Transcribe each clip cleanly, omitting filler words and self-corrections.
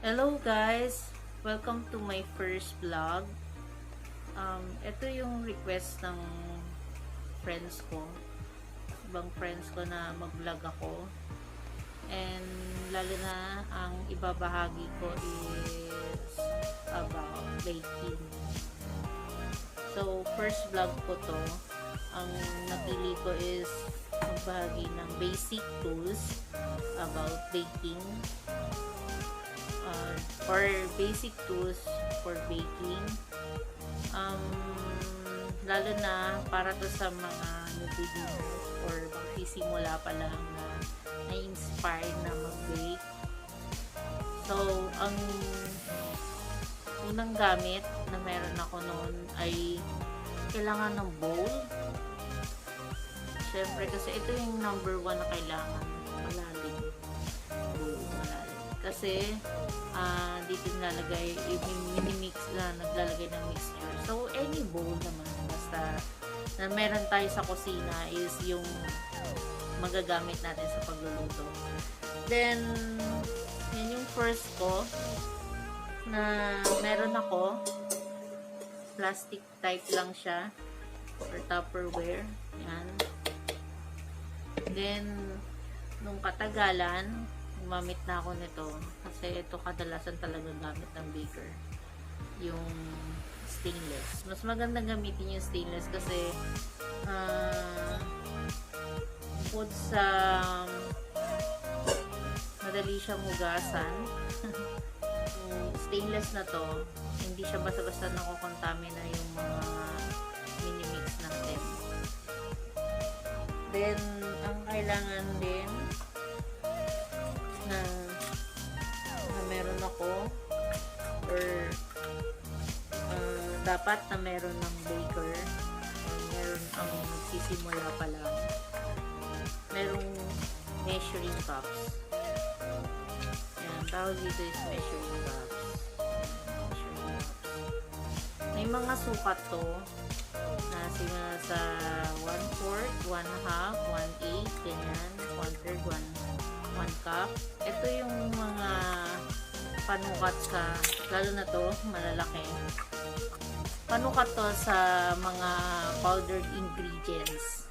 Hello guys! Welcome to my first vlog. Ito yung request ng friends ko. Ibang friends ko na mag-vlog ako. And lalo na ang ibabahagi ko is about baking. So, first vlog ko to. Ang napili ko is magbahagi ng basic tools about baking. Or basic tools for baking. Lalo na para to sa mga beginners or magsisimula pa lang na na-inspire na mag-bake. So, ang unang gamit na meron ako noon ay kailangan ng bowl. Syempre, kasi ito yung number 1 na kailangan. Malalim. Bowl, malalim. Kasi, dito naglalagay, mini-mix na naglalagay ng mixture. So, any bowl naman, basta na meron tayo sa kusina is yung magagamit natin sa pagluluto. Then, yan yung first ko na meron ako. Plastic type lang siya or Tupperware. Yan. Then, nung katagalan, gumamit na ako nito kasi ito kadalasan talaga gamit ng baker, yung stainless. Mas maganda gamitin yung stainless kasi bukod sa madali siyang hugasan, yung stainless na to hindi siya basta-basta nakokontamina yung mga mini-mix natin. Then ang kailangan din na meron ako or dapat na meron ng baker or meron ang magsisimula pa lang, merong measuring cups. Yan, tawag dito is measuring cups. May mga sukat to na simula sa 1/4, 1/2, 1/8, ganyan, 1/3, 1 cup. Ito yung mga panukat sa, lalo na to, malalaki. Panukat to sa mga powdered ingredients.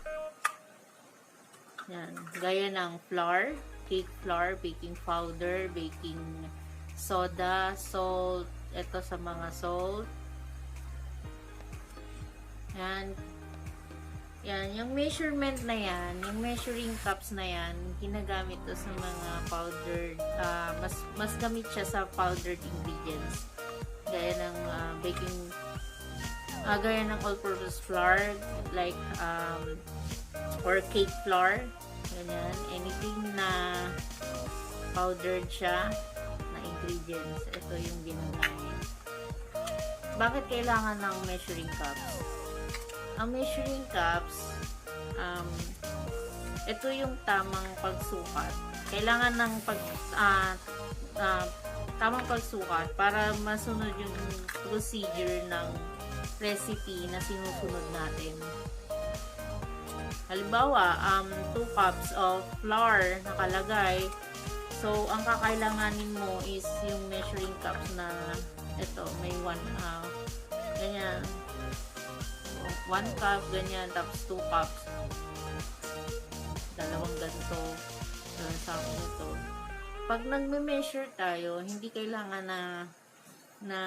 Yan, gaya ng flour, cake flour, baking powder, baking soda, salt. Ito sa mga salt. Yan. Yan, yung measurement na yan, yung measuring cups na yan, ginagamit to sa mga powdered, mas gamit siya sa powdered ingredients. Gaya ng gaya ng all-purpose flour, like, or cake flour, ganyan, anything na powdered siya na ingredients, ito yung ginagamit. Bakit kailangan ng measuring cups? Ang measuring cups, ito yung tamang pagsukat. Kailangan ng tamang pagsukat para masunod yung procedure ng recipe na sinusunod natin. Halimbawa, 2 cups of flour nakalagay. So, ang kakailanganin mo is yung measuring cups na ito, may 1, ganyan. 1 cup, ganyan, tapos 2 cups. Dalawang ganito. Sa akin ito. Pag nagme-measure tayo, hindi kailangan na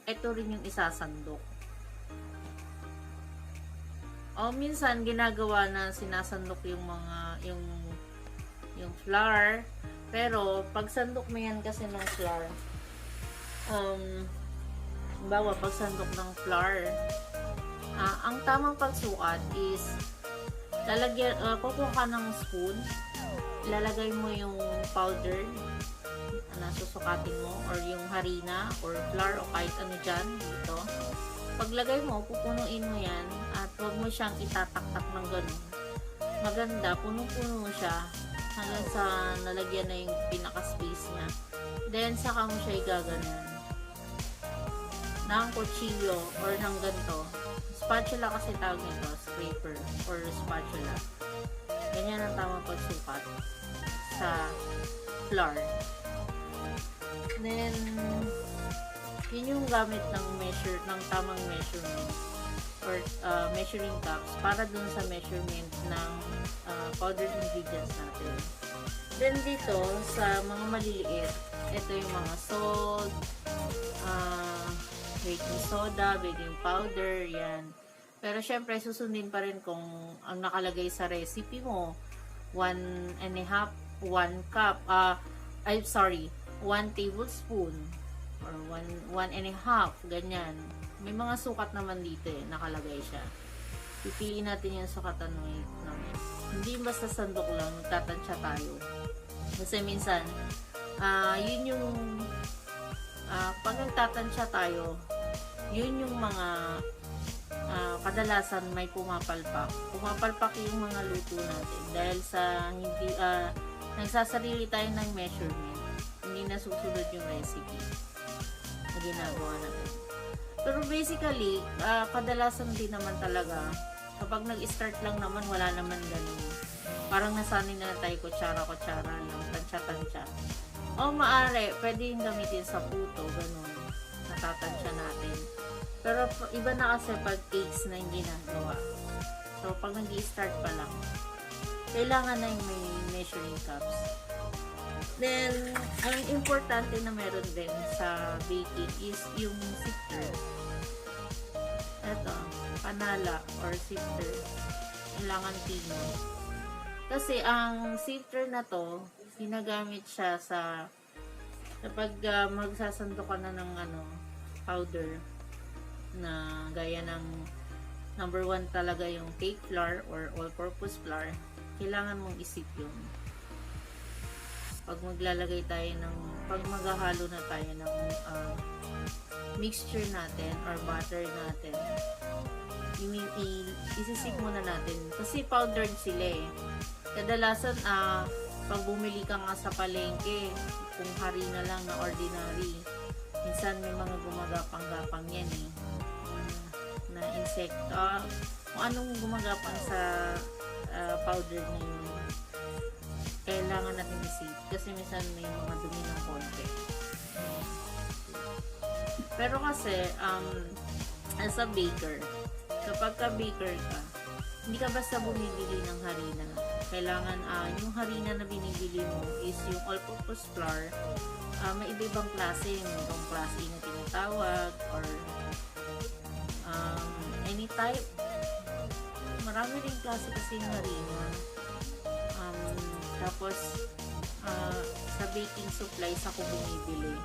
ito rin yung isasandok. O minsan ginagawa na sinasandok yung mga yung flour, pero pag sandok mo yan kasi ng flour, bawa pag sandok ng flour, ang tamang pagsukat is kukuha ka ng spoon, ilalagay mo yung powder na susukatin mo or yung harina or flour o kahit ano dyan dito. Paglagay mo, pupunuin mo yan at huwag mo siyang itataktak ng ganun. Maganda, punong-puno mo siya hanggang sa nalagyan na yung pinaka-space niya. Then, saka mo siya igaganon ng kutsilyo or ng ganito. Spatula kasi tawag nito, scraper or spatula. Ganyan ang tamang pagsukat sa flour. Then, yun yung gamit ng tamang measurement or measuring cups para dun sa measurement ng powdered ingredients natin. Then dito, sa mga maliliit, ito yung mga salt, baking soda, baking powder, yan. Pero syempre, susundin pa rin kung ang nakalagay sa recipe mo, 1 cup, 1 tablespoon, or 1 1/2, ganyan. May mga sukat naman dito nakalagay siya. Pipiliin natin yung sukatan namin. Hindi basta sandok lang, magtatansya tayo. Kasi minsan, yun yung, pag nagtatansya tayo, yun yung mga, kadalasan may pumapalpak. Pumapalpak yung mga luto natin. Dahil sa hindi, nagsasarili tayo ng measurement. Hindi nasusunod yung recipe na ginagawa natin. Pero basically, kadalasan din naman talaga, kapag nag-start lang naman, wala naman ganun. Parang nasanay na tayo kutsara-kutsara lang, tansya-tansya. O maaari, pwede yung gamitin sa puto, ganun. Natatansya natin. Pero iba na kasi pag cakes na yung ginagawa. So, pag nag-i-start pa lang, kailangan na yung may measuring cups. Then, ang importante na meron din sa baking is yung sifter. Ito, panala or sifter. Kailangan tino. Kasi ang sifter na to, ginagamit siya sa kapag magsasando ka na ng powder na gaya ng number 1 talaga yung cake flour or all-purpose flour, kailangan mong isip yun. Pag maglalagay tayo pag maghahalo na tayo ng mixture natin or butter natin, isisip muna natin. Kasi powdered sila Kadalasan, pag bumili ka nga sa palengke, kung harina lang na ordinary, minsan may mga gumagapang-gapang yan na insekto. Kung anong gumagapang sa powder na yun, kailangan natin isip. Kasi minsan may mga dumi ng konti. Pero kasi, as a baker, kapag ka-baker ka, hindi ka basta bumibili ng harina. Kailangan, yung harina na binibili mo is yung all-purpose flour. May iba-ibang klase. Mayroong klase na tinatawag or any type. Marami rin klase kasi yung harina. Tapos, sa baking supplies ako bumibili.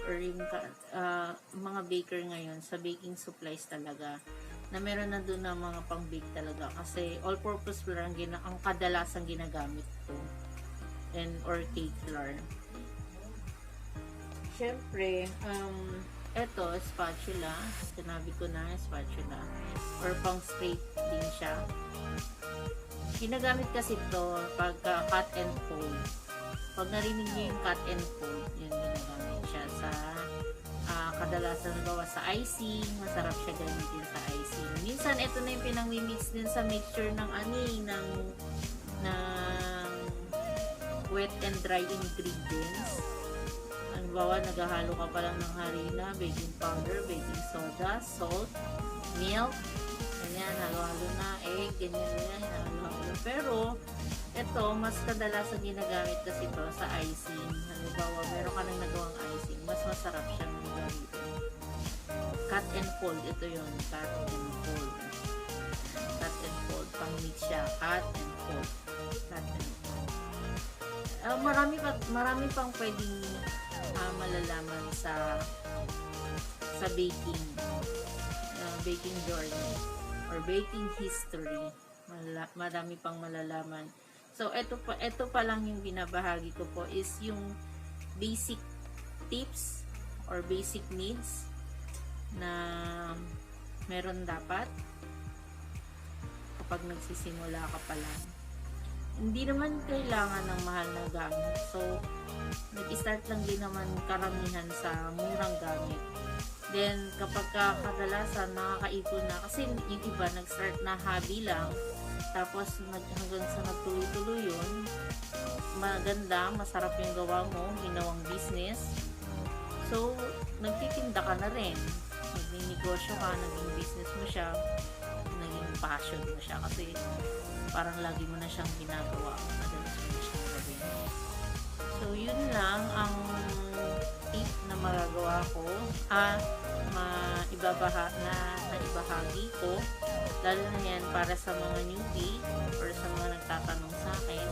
Or yung mga baker ngayon, sa baking supplies talaga, na meron na doon na mga pang-bake talaga. Kasi all-purpose flour ang kadalasang ginagamit ko. Or cake flour. Siyempre, eto, spatula. Sinabi ko na, spatula. Or pang-scrape din siya. Ginagamit kasi ito pag cut and fold. Pag narinig niyo yung cut and fold, yun ginagamit siya sa kadalasan gawa sa icing. Masarap siya gamitin sa icing. Minsan, ito na yung pinang-mix din sa mixture ng wet and dry ingredients. Halimbawa, naghahalo ka pa lang ng harina, baking powder, baking soda, salt, milk, ganyan, halo-halo na, egg, ganyan, halo-halo. Pero, ito, mas kadalasan ginagamit kasi ito sa icing. Halimbawa, meron ka nang nagawang icing, mas masarap siyang gamitin. Cut and fold, ito yun, cut and fold. Cut and fold, pang-mix siya, cut and fold. Cut and fold. Marami pang pwedeng malalaman sa baking. Baking journey or baking history. Marami pang malalaman. So, ito pa lang yung binabahagi ko po is yung basic tips or basic needs na meron dapat kapag nagsisimula ka pa lang. Hindi naman kailangan ng mahal na gamit. So, nag-start lang din naman karamihan sa murang gamit. Then, kapag kadalasan nakakaipon na, kasi yung iba nag-start na hobby lang, tapos hanggang sa nagtuloy-tuloy yun, maganda, masarap yung gawa mo, ginawang business, So, nagtitinda ka na rin. Nagninegosyo ka, naging business mo siya, naging passion mo siya kasi parang lagi mo na siyang ginagawa. Madalas mo na siyang gawin. So, yun lang ang tip na magagawa ko. Naibahagi ko. Lalo na yan para sa mga newbie or sa mga nagtatanong sa akin.